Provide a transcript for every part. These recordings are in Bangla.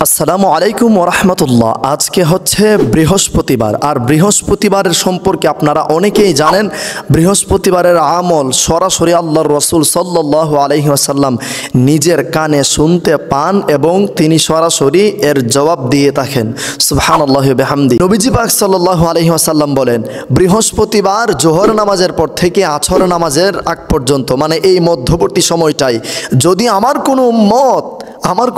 আসসালামু আলাইকুম ওরহমতুল্লাহ। আজকে হচ্ছে বৃহস্পতিবার, আর বৃহস্পতিবারের সম্পর্কে আপনারা অনেকেই জানেন। বৃহস্পতিবারের আমল সরাসরি আল্লাহর রসুল সাল্লাল্লাহু আলাইহি ওয়াসাল্লাম নিজের কানে শুনতে পান এবং তিনি সরাসরি এর জবাব দিয়ে থাকেন। সুবহানাল্লাহি ওয়া বিহামদি। নবীজি পাক সাল্লাল্লাহু আলাইহি ওয়াসাল্লাম বলেন, বৃহস্পতিবার জোহর নামাজের পর থেকে আসর নামাজের আগ পর্যন্ত, মানে এই মধ্যবর্তী সময়টাই, যদি আমার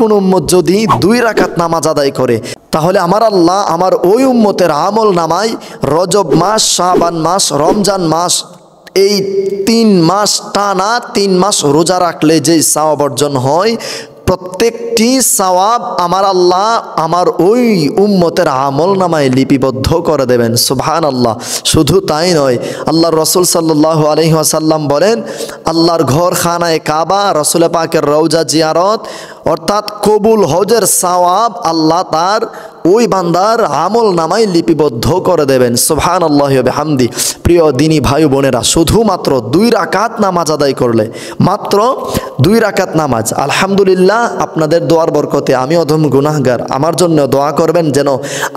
কোনো উম্মত যদি 2 রাকাত নামাজ আদায় করে, তাহলে আমার আল্লাহ আমার ওই উম্মতের আমল নামায় রজব মাস, শাবান মাস, রমজান মাস, এই 3 মাস টানা 3 মাস রোজা রাখলে যে সওয়াব অর্জন হয়, প্রত্যেকটি সওয়াব আমার আল্লাহ আমার ওই উম্মতের আমল নামায় লিপিবদ্ধ করে দেবেন। সুবহানাল্লাহ। শুধু তাই নয়, আল্লাহর রসুল সাল্লাল্লাহু আলাইহি ওয়াসাল্লাম বলেন, আল্লাহর ঘর খানায়ে কাবা, রসুল পাকের রওজা জিয়ারত, অর্থাৎ কবুল হজের সওয়াব আল্লাহ তার ওই বান্দার আমল নামায় লিপিবদ্ধ করে দেবেন। সুবহানাল্লাহি ওয়া বিহামদি। প্রিয় দিনী ভাই বোনেরা, শুধুমাত্র 2 রাকাত নামাজ আদায় করলে, মাত্র 2 রাকাত নামাজ, আলহামদুলিল্লাহ, আপনাদের দোয়ার বরকতে আমি অধম গুনাহগার, আমার জন্য দোয়া করবেন যেন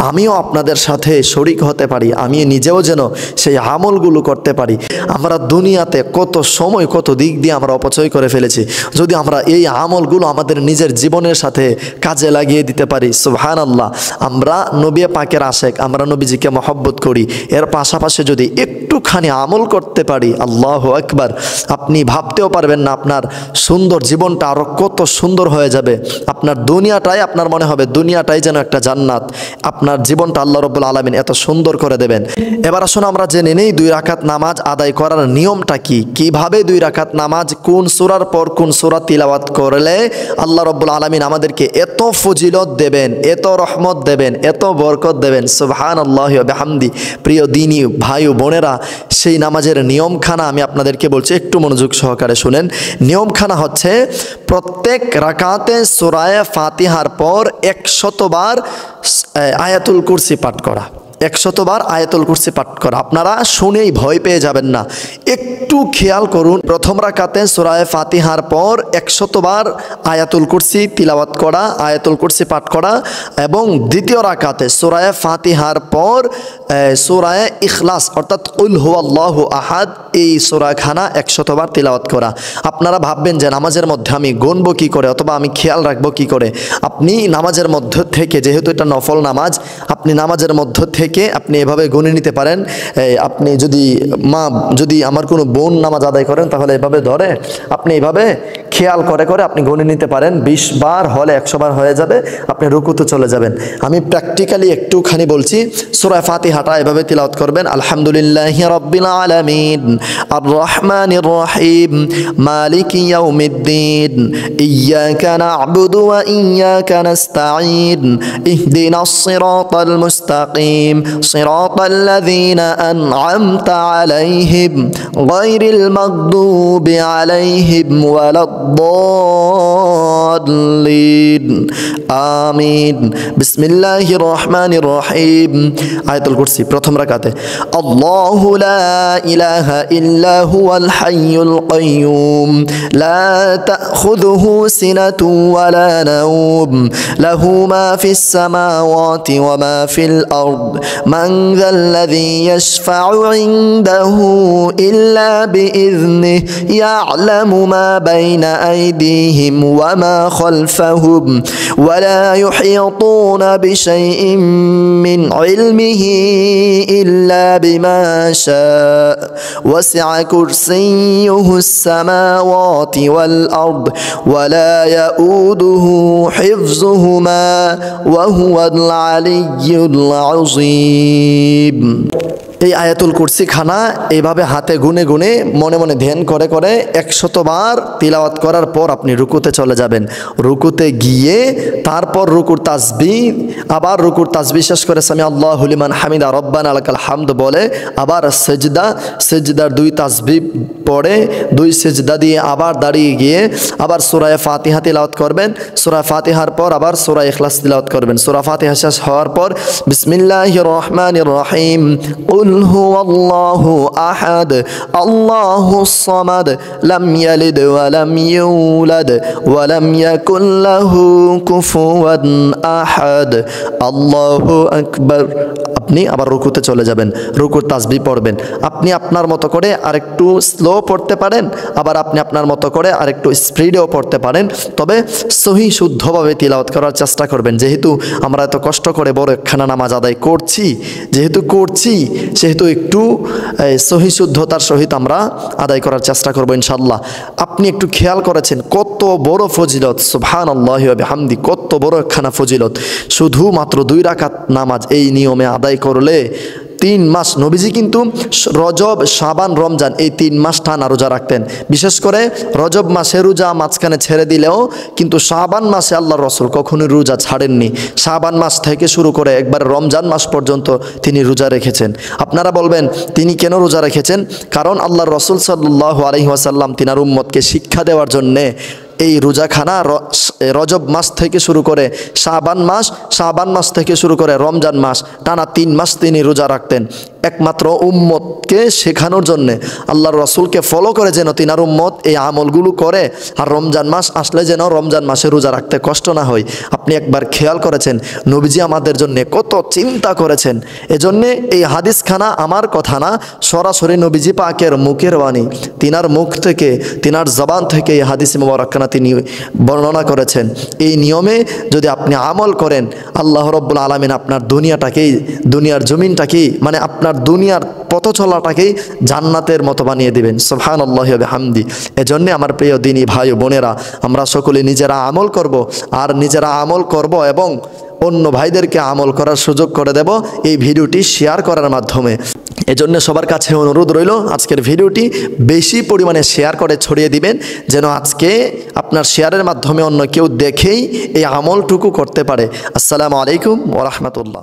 আমিও আপনাদের সাথে শরীক হতে পারি, আমি নিজেও যেন সেই আমলগুলো করতে পারি। আমরা দুনিয়াতে কত সময়, কত দিক দিয়ে আমরা অপচয় করে ফেলেছি, যদি আমরা এই আমলগুলো আমাদের নিজের জীবনের সাথে কাজে লাগিয়ে দিতে পারি। সুবহানাল্লাহ। আমরা নবী পাকের আশেক, আমরা নবীজিকে মহব্বত করি, এর পাশাপাশি যদি একটুখানি আমল করতে পারি, আল্লাহু আকবার, আপনি ভাবতেও পারবেন না আপনার সুন্দর জীবনটা আরও কত সুন্দর হয়ে যাবে। আপনার দুনিয়াটাই, আপনার মনে হবে দুনিয়াটাই যেন একটা জান্নাত, আপনার জীবনটা আল্লাহ রাব্বুল আলামিন এত সুন্দর করে দেবেন। এবার আসুন আমরা জেনে নেই 2 রাকাত নামাজ আদায় করার নিয়মটা কি, কিভাবে 2 রাকাত নামাজ কোন সূরার পর কোন সূরা তিলাওয়াত করলে আল্লাহ রাব্বুল আলামিন আমাদেরকে এত ফজিলত দেবেন, এত রহমত দেবেন, এত বরকত দেবেন। সুবহানাল্লাহি ওয়া বিহামদি। প্রিয় দিনী ভাই ও বোনেরা, সেই নামাজের নিয়মখানা আমি আপনাদেরকে বলছি, একটু মনোযোগ সহকারে শুনেন। নিয়মখানা হচ্ছে, প্রত্যেক রাকাতে সূরা ফাতিহার পর 100 বার আয়াতুল কুরসি পাঠ করা, 100 বার আয়াতুল কুরসি পাঠ করা। আপনারা শুনেই ভয় পেয়ে যাবেন না, একটু খেয়াল করুন। প্রথম রাকাতে সূরা ফাতিহার পর 100 বার আয়াতুল কুরসি তিলাওয়াত করা, আয়াতুল কুরসি পাঠ করা, এবং দ্বিতীয় রাকাতে সূরা ফাতিহার পর সূরা ইখলাস অর্থাৎ কুল হুয়াল্লাহু আহাদ, এই সূরাখানা 100 বার তিলাওয়াত করা। আপনারা ভাববেন যে নামাজের মধ্যে আমি গুনবো কি করে, অথবা আমি খেয়াল রাখবো কি করে। আপনি নামাজের মধ্য থেকে, যেহেতু এটা নফল নামাজ, আপনি নামাজের মধ্য থেকে আপনি এভাবে গুনে নিতে পারেন। আপনি যদি আমার কোনো বোন নামাজ আদায় করেন, তাহলে এভাবে ধরে আপনি এভাবে খেয়াল করে করে আপনি গুনে নিতে পারেন। 20 বার হলে 100 বার হয়ে যাবে, আপনি রুকুতে চলে যাবেন। আমি প্র্যাকটিক্যালি একটুখানি বলছি। সূরা ফাতিহাটা এভাবে তিলাওয়াত করবেন, আলহামদুলিল্লাহি রাব্বিল আলামিন, আর রহমানির রহিম, মালিকি ইয়াউমিদ্দিন, ইয়্যাকা না'বুদু ওয়া ইয়্যাকা নাস্তাঈন, ইহদিনাস সিরাতাল মুস্তাকিম, সিরাতাল লাযীনা আন'আমতা আলাইহিম, গায়রিল মাগদুবি আলাইহিম ওয়ালাদ-দাল্লিন, আমিন। বিসমিল্লাহির রহমানির রহিম। আয়াতুল কুরসি প্রথম রাকাতে, আল্লাহু লা ইলাহা ইল্লা হুয়াল হাইয়ুল কাইয়্যুম, লা তাখুযুহু সিনাতুন ওয়া লা নাওম, লাহু মা ফিস সামাওয়াতি ওয়া মা ফিল আরদ, মান যাল্লাযী ইয়াশফা'ু ইনদাহু ইল্লা বিইذনিহি, ইয়া'লামু মা বাইনা আইদিহিম ওয়া মা খালফাহুম, ওয়া লা ইউহীতুনা বিশাইইন মিন ইলমিহি ইল্লা বিমা শাআ, ওয়াসি'a কুরসিয়্যুহুস সামাওয়াতি ওয়াল আরদ, ওয়া লা ইয়াউদুহু হিফযুহুমা, ওয়া হুয়াল আলিয়্যুল আযীম। এই আয়াতুল কুরসি খানা এইভাবে হাতে গুনে গুনে মনে মনে ধ্যান করে করে 100 বার তিলাওয়াত করার পর আপনি রুকুতে চলে যাবেন। রুকুতে গিয়ে তারপর রুকুর তাসবিহ, আবার রুকুর তাসবিহ শেষ করে সামি আল্লাহু লিমান হামিদা রব্বানা লাকাল হামদ বলে আবার সেজদা, সেজদার 2 তাসবিহ পড়ে 2 সেজদা দিয়ে আবার দাঁড়িয়ে গিয়ে আবার সূরা ফাতিহা তিলাওয়াত করবেন। সূরা ফাতিহার পর আবার সূরা ইখলাস তিলাওয়াত করবেন। সূরা ফাতিহা শেষ হওয়ার পর বিসমিল্লাহির রহমানির রহিম, কুল কুল হুয়াল্লাহু আহাদ আল্লাহুস সামাদ লাম ইয়ালিদ ওয়া লাম ইউলাদ ওয়া লাম ইয়াকুল লাহু কুফুয়ান আহাদ। আল্লাহু আকবার। আপনি আবার রুকুতে চলে যাবেন, রুকুর তাসবিহ পড়বেন। আপনি আপনার মতো করে আরেকটু স্লো পড়তে পারেন, আবার আপনি আপনার মতো করে আরেকটু স্পিডেও পড়তে পারেন। তবে সহি শুদ্ধভাবে তিলাওয়াত করার চেষ্টা করবেন। যেহেতু আমরা এত কষ্ট করে বড় একখানা নামাজ আদায় করছি, সেহেতু একটু সহি শুদ্ধতার সহিত আমরা আদায় করার চেষ্টা করবো ইনশাল্লাহ। আপনি একটু খেয়াল করেছেন কত বড় ফজিলত, সুবহানাল্লাহি ওয়া বিহামদি, কত বড় একখানা ফজিলত। শুধুমাত্র 2 রাকাত নামাজ এই নিয়মে আদায় করলে 3 মাস, নবীজি কিন্তু রজব, শাবান, রমজান এই 3 মাস টানা রোজা রাখতেন। বিশেষ করে রজব মাসে রোজা মাঝখানে ছেড়ে দিলেও কিন্তু শাবান মাসে আল্লাহর রাসূল কখনোই রোজা ছাড়েননি। শাবান মাস থেকে শুরু করে একবার রমজান মাস পর্যন্ত তিনি রোজা রেখেছেন। আপনারা বলবেন তিনি কেন রোজা রেখেছেন? কারণ আল্লাহর রাসূল সাল্লাল্লাহু আলাইহি ওয়াসাল্লাম তিনার উম্মতকে শিক্ষা দেওয়ার জন্যে এই রোজাখানা রজব মাস থেকে শুরু করে শাবান মাস থেকে শুরু করে রমজান মাস টানা 3 মাস তিনি রোজা রাখতেন, একমাত্র উম্মতকে শেখানোর জন্যে। আল্লাহর রাসূলকে ফলো করে যেন তিনার উম্মত এই আমলগুলো করে, আর রমজান মাস আসলে যেন রমজান মাসে রোজা রাখতে কষ্ট না হয়। আপনি একবার খেয়াল করেছেন নবীজি আমাদের জন্য কত চিন্তা করেছেন? এজন্যে এই হাদিসখানা আমার কথা না, সরাসরি নবীজি পাকের মুখের বাণী। তিনার মুখ থেকে, তিনার জবান থেকে এই হাদিস মুবারকখানা তিনি বর্ণনা করেছেন। এই নিয়মে যদি আপনি আমল করেন, আল্লাহ রাব্বুল আলামিন আপনার দুনিয়ার জমিনটাকেই, মানে আপনার দুনিয়ার পথ চলাটাকেই জান্নাতের মতো বানিয়ে দিবেন। সুবহানাল্লাহি ওয়া বিহামদি। এজন্য আমার প্রিয় দিনী ভাই ও বোনেরা, আমরা সকলে নিজেরা আমল করব এবং অন্য ভাইদেরকে আমল করার সুযোগ করে দেব এই ভিডিওটি শেয়ার করার মাধ্যমে। এজন্য সবার কাছে অনুরোধ রইল আজকের ভিডিওটি বেশি পরিমাণে শেয়ার করে ছড়িয়ে দিবেন, যেন আজকে আপনার শেয়ারের মাধ্যমে অন্য কেউ দেখেই এই আমলটুকু করতে পারে। আসসালামু আলাইকুম ওয়া রাহমাতুল্লাহ।